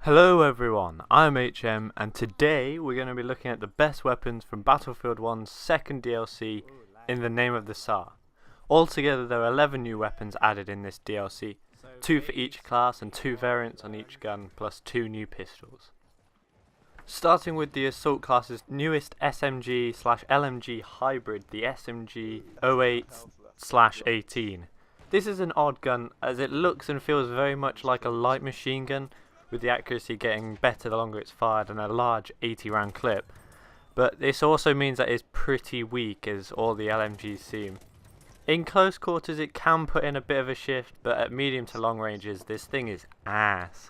Hello everyone, I'm HM and today we're going to be looking at the best weapons from Battlefield 1's second DLC, In the Name of the Tsar. Altogether there are 11 new weapons added in this DLC, 2 for each class and 2 variants on each gun, plus 2 new pistols. Starting with the Assault class's newest SMG/LMG hybrid, the SMG 08/18. This is an odd gun as it looks and feels very much like a light machine gun, with the accuracy getting better the longer it's fired and a large 80 round clip, but this also means that it's pretty weak as all the LMGs seem. In close quarters it can put in a bit of a shift, but at medium to long ranges this thing is ass.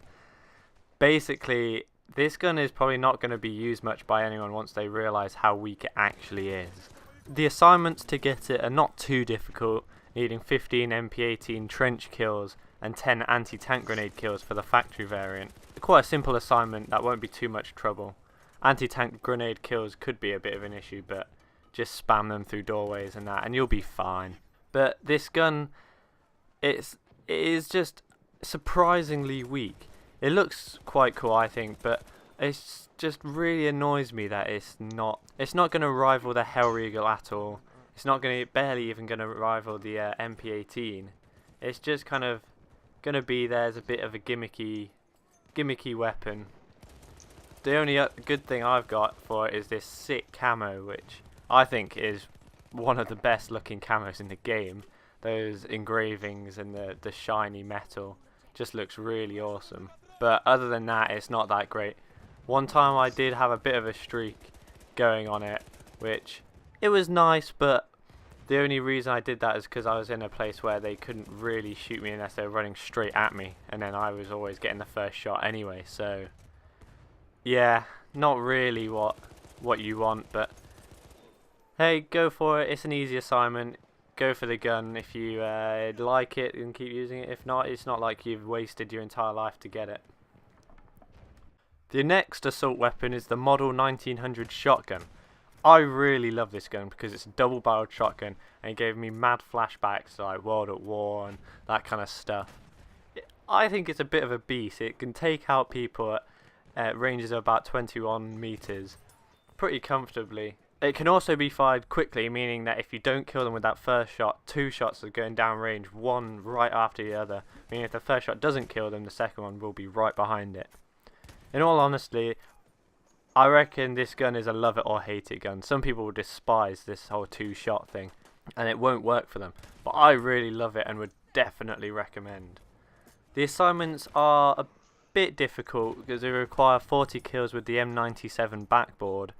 Basically, this gun is probably not going to be used much by anyone once they realise how weak it actually is. The assignments to get it are not too difficult, needing 15 MP18 trench kills and 10 anti-tank grenade kills for the factory variant. Quite a simple assignment that won't be too much trouble. Anti-tank grenade kills could be a bit of an issue, but just spam them through doorways and that and you'll be fine. But this gun, it is just surprisingly weak. It looks quite cool, I think, but it's just really annoys me that it's not going to rival the Hellriegel at all. It's not barely even going to rival the MP18. It's just kind of going to be there as a bit of a gimmicky weapon. The only good thing I've got for it is this sick camo, which I think is one of the best looking camos in the game. Those engravings and the shiny metal just looks really awesome. But other than that, it's not that great. One time I did have a bit of a streak going on it, which it was nice, but the only reason I did that is because I was in a place where they couldn't really shoot me unless they were running straight at me, and then I was always getting the first shot anyway, so yeah, not really what you want, but hey, go for it. It's an easy assignment. Go for the gun if you like it and keep using it. If not, it's not like you've wasted your entire life to get it. The next assault weapon is the Model 1900 shotgun. I really love this gun because it's a double-barreled shotgun and it gave me mad flashbacks to like World at War and that kind of stuff. I think it's a bit of a beast. It can take out people at ranges of about 21 meters pretty comfortably. It can also be fired quickly, meaning that if you don't kill them with that first shot, 2 shots are going down range, one right after the other. Meaning if the first shot doesn't kill them, the second one will be right behind it. In all honesty, I reckon this gun is a love it or hate it gun. Some people will despise this whole 2-shot thing and it won't work for them, but I really love it and would definitely recommend. The assignments are a bit difficult because they require 40 kills with the M97 backboard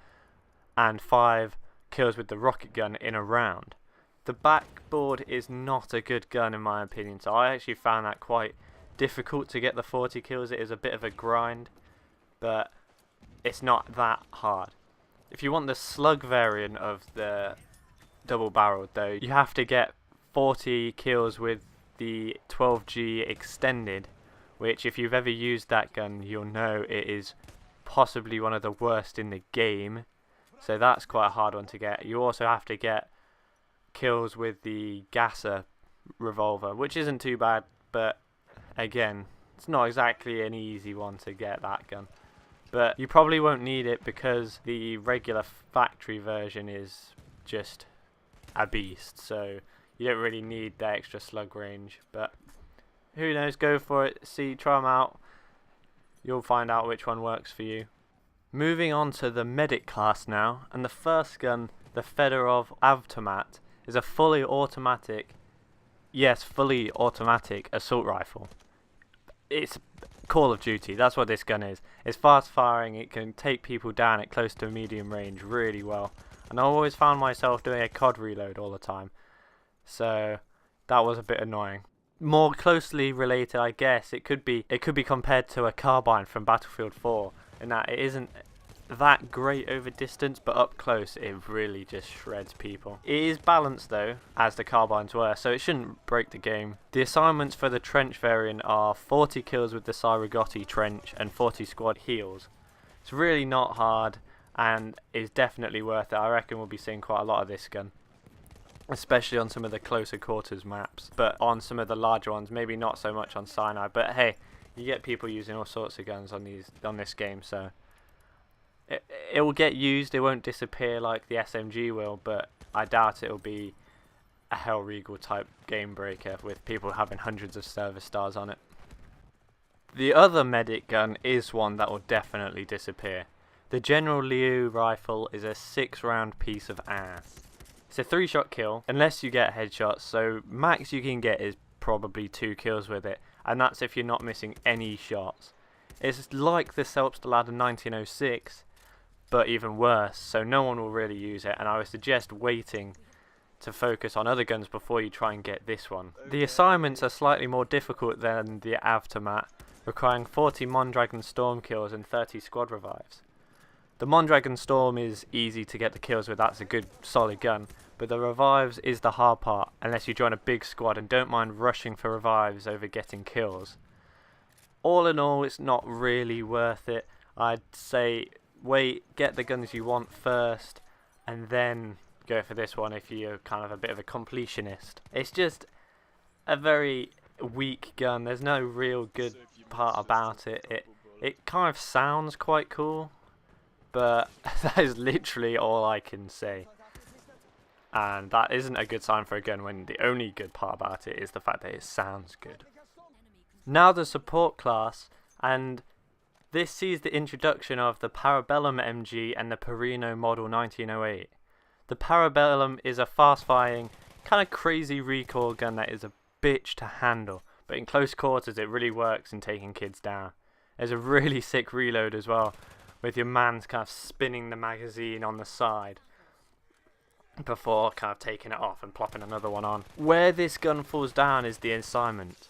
and 5 kills with the rocket gun in a round. The backboard is not a good gun in my opinion, so I actually found that quite difficult to get the 40 kills. It is a bit of a grind, but it's not that hard. If you want the slug variant of the double barreled though, you have to get 40 kills with the 12G extended, which if you've ever used that gun you'll know it is possibly one of the worst in the game, so that's quite a hard one to get. You also have to get kills with the Gasser revolver, which isn't too bad, but again, it's not exactly an easy one to get, that gun. But you probably won't need it because the regular factory version is just a beast, so you don't really need the extra slug range. But who knows, go for it, try them out, you'll find out which one works for you. Moving on to the medic class now, and the first gun, the Fedorov Avtomat, is a fully automatic assault rifle. It's Call of Duty, that's what this gun is. It's fast firing, it can take people down at close to medium range really well. And I always found myself doing a COD reload all the time, so that was a bit annoying. More closely related, I guess, it could be compared to a carbine from Battlefield 4, in that it isn't that great over distance, but up close it really just shreds people. It is balanced though, as the carbines were, so it shouldn't break the game. The assignments for the trench variant are 40 kills with the Tsar trench and 40 squad heals. It's really not hard and is definitely worth it. I reckon we'll be seeing quite a lot of this gun, especially on some of the closer quarters maps, but on some of the larger ones maybe not so much on Sinai. But hey, You get people using all sorts of guns on this game, so it will get used. It won't disappear like the SMG will, but I doubt it will be a Hell Regal type game breaker with people having hundreds of service stars on it. The other medic gun is one that will definitely disappear. The General Liu rifle is a 6-round piece of ass. It's a 3-shot kill, unless you get headshots, so max you can get is probably 2 kills with it, and that's if you're not missing any shots. It's like the Selbstlader 1906, but even worse, so no one will really use it, and I would suggest waiting to focus on other guns before you try and get this one. The assignments are slightly more difficult than the Avtomat, requiring 40 Mondragon Storm kills and 30 squad revives. The Mondragon Storm is easy to get the kills with, that's a good solid gun, but the revives is the hard part unless you join a big squad and don't mind rushing for revives over getting kills. All in all, it's not really worth it. I'd say wait, get the guns you want first, and then go for this one if you're kind of a bit of a completionist. It's just a very weak gun. There's no real good part about it. It kind of sounds quite cool, but that is literally all I can say. And that isn't a good sign for a gun when the only good part about it is the fact that it sounds good. Now the support class, and this sees the introduction of the Parabellum MG and the Perino Model 1908. The Parabellum is a fast-firing, kind of crazy recoil gun that is a bitch to handle, but in close quarters it really works in taking kids down. There's a really sick reload as well, with your man's kind of spinning the magazine on the side before kind of taking it off and plopping another one on. Where this gun falls down is the assignment.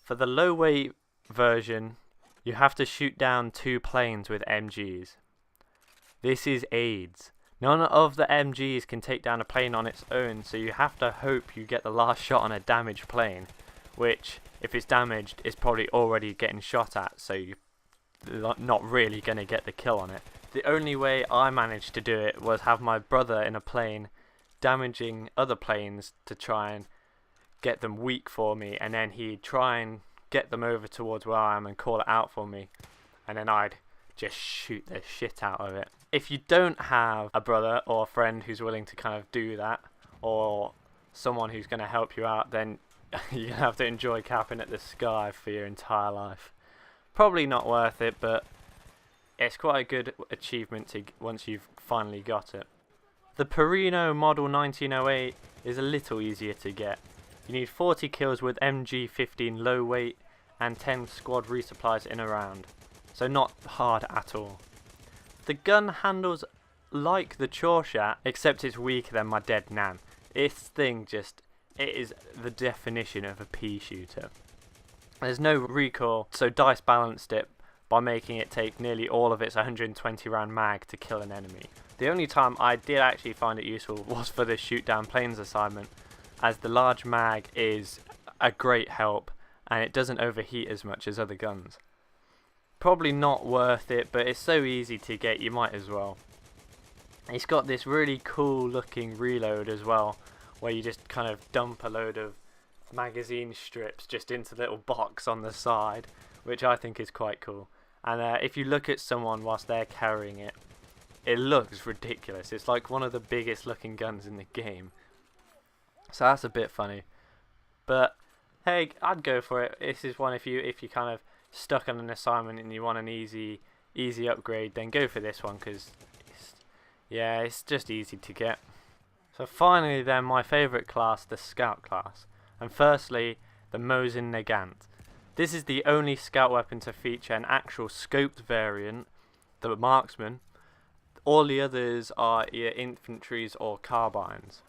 For the low weight version, you have to shoot down 2 planes with MGs. This is AIDS. None of the MGs can take down a plane on its own, so you have to hope you get the last shot on a damaged plane, which, if it's damaged, is probably already getting shot at, so you're not really going to get the kill on it. The only way I managed to do it was have my brother in a plane damaging other planes to try and get them weak for me, and then he'd try and get them over towards where I am and call it out for me, and then I'd just shoot the shit out of it. If you don't have a brother or a friend who's willing to kind of do that, or someone who's going to help you out, then you have to enjoy capping at the sky for your entire life. Probably not worth it, but it's quite a good achievement once you've finally got it. The Perino Model 1908 is a little easier to get. You need 40 kills with MG15 low weight and 10 squad resupplies in a round, so not hard at all. The gun handles like the Chorshat, except it's weaker than my dead nan. This thing it is the definition of a pea shooter. There's no recoil, so DICE balanced it by making it take nearly all of its 120 round mag to kill an enemy. The only time I did actually find it useful was for the shoot down planes assignment, as the large mag is a great help and it doesn't overheat as much as other guns. Probably not worth it, but it's so easy to get, you might as well. It's got this really cool looking reload as well, where you just kind of dump a load of magazine strips just into a little box on the side, which I think is quite cool. And if you look at someone whilst they're carrying it, it looks ridiculous. It's like one of the biggest looking guns in the game. So that's a bit funny. But hey, I'd go for it. This is one if you kind of stuck on an assignment and you want an easy upgrade, then go for this one, because it's just easy to get. So finally then, my favourite class, the Scout class. And firstly, the Mosin Nagant. This is the only scout weapon to feature an actual scoped variant, the Marksman. All the others are either infantries or carbines.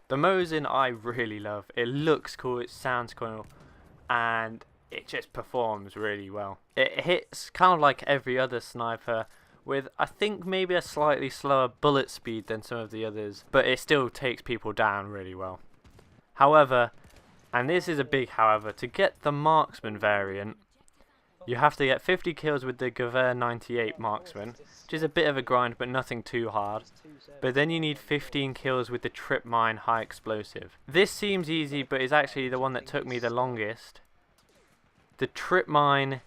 The Mosin I really love. It looks cool, it sounds cool, and it just performs really well. It hits kind of like every other sniper, with I think maybe a slightly slower bullet speed than some of the others, but it still takes people down really well. However, and this is a big however, to get the Marksman variant, you have to get 50 kills with the Gewehr 98 Marksman, which is a bit of a grind but nothing too hard. But then you need 15 kills with the Trip Mine High Explosive. This seems easy, but is actually the one that took me the longest The trip mine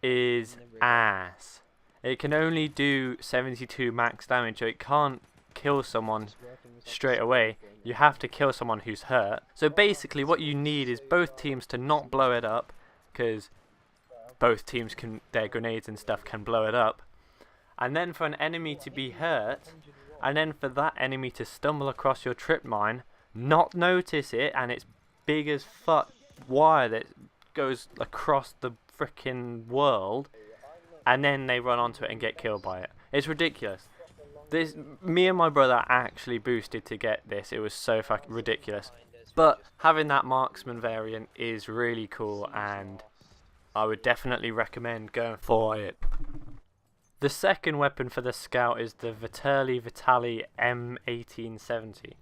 is ass. It can only do 72 max damage, so it can't kill someone straight away. You have to kill someone who's hurt. So basically what you need is both teams to not blow it up, because both teams can, their grenades and stuff can blow it up. And then for an enemy to be hurt, and then for that enemy to stumble across your trip mine, not notice it, and it's big as fuck wire that goes across the freaking world, and then they run onto it and get killed by it. It's ridiculous. Me and my brother actually boosted to get this. It was so fucking ridiculous. But having that marksman variant is really cool, and I would definitely recommend going for it. The second weapon for the scout is the Vitali M1870.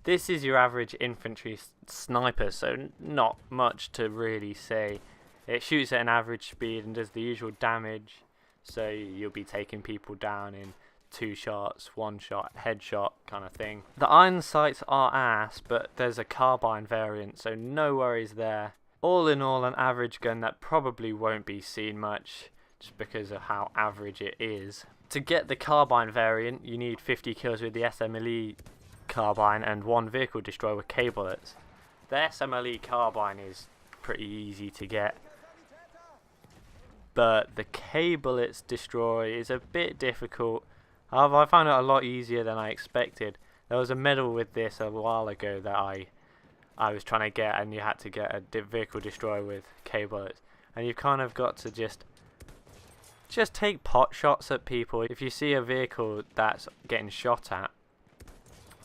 This is your average infantry sniper, so not much to really say. It shoots at an average speed and does the usual damage, so you'll be taking people down in 2 shots, 1 shot, headshot kind of thing. The iron sights are ass, but there's a carbine variant, so no worries there. All in all, an average gun that probably won't be seen much, just because of how average it is. To get the carbine variant, you need 50 kills with the SMLE carbine and 1 vehicle destroyer with K bullets. The SMLE carbine is pretty easy to get, but the K bullets destroy is a bit difficult. However, I found it a lot easier than I expected. There was a medal with this a while ago that I was trying to get, and you had to get a vehicle destroyer with K bullets, and you've kind of got to just take pot shots at people. If you see a vehicle that's getting shot at,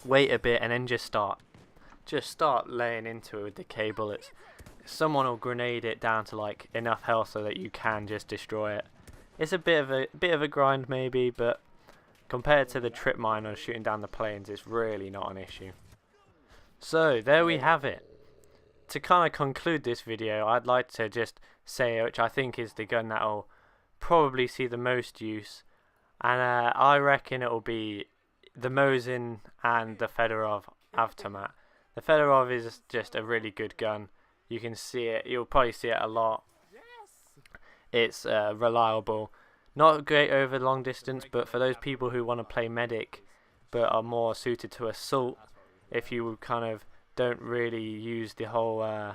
wait a bit and then just start laying into it with the K bullets. Someone will grenade it down to like enough health so that you can just destroy it. It's a bit of a grind maybe, but compared to the trip mine or shooting down the planes, it's really not an issue. So there we have it. To kind of conclude this video, I'd like to just say which I think is the gun that'll probably see the most use, and I reckon it'll be the Mosin and the Fedorov Avtomat. The Fedorov is just a really good gun. You can see it, you'll probably see it a lot. It's reliable. Not great over long distance, but for those people who want to play medic but are more suited to assault, if you kind of don't really use the whole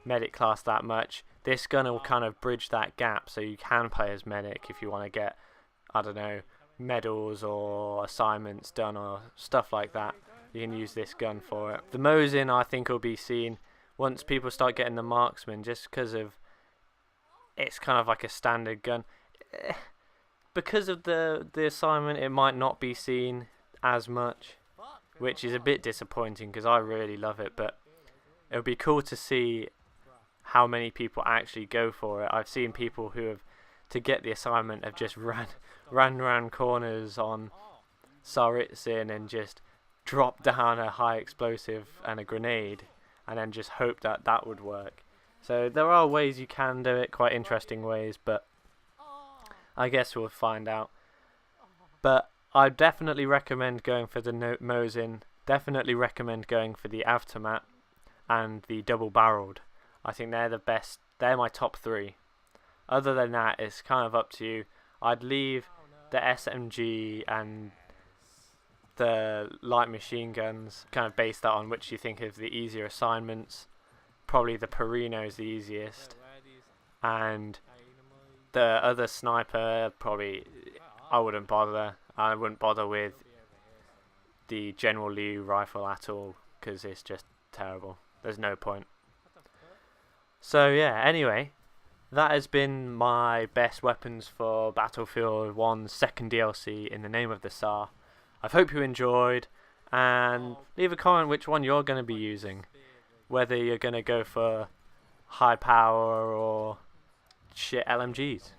medic class that much, this gun will kind of bridge that gap, so you can play as medic if you want to get, I don't know, medals or assignments done or stuff like that. You can use this gun for it. The Mosin I think will be seen once people start getting the marksman, just because of it's kind of like a standard gun. Because of the assignment, it might not be seen as much, which is a bit disappointing because I really love it, but it would be cool to see how many people actually go for it. I've seen people who have, to get the assignment, have just ran around corners on Tsar and just dropped down a high explosive and a grenade and then just hope that that would work. So there are ways you can do it, quite interesting ways, but I guess we'll find out. But I definitely recommend going for the Mosin, definitely recommend going for the Avtomat and the double barreled. I think they're the best, they're my top 3. Other than that, it's kind of up to you. I'd leave the SMG and the light machine guns, kind of base that on which you think of the easier assignments. Probably the Perino is the easiest, and the other sniper, probably I wouldn't bother. I wouldn't bother with the General Liu rifle at all, because it's just terrible. There's no point. So yeah, anyway, that has been my best weapons for Battlefield 1's second DLC in the name of the Tsar. I hope you enjoyed, and leave a comment which one you're going to be using. Whether you're going to go for high power or shit LMGs.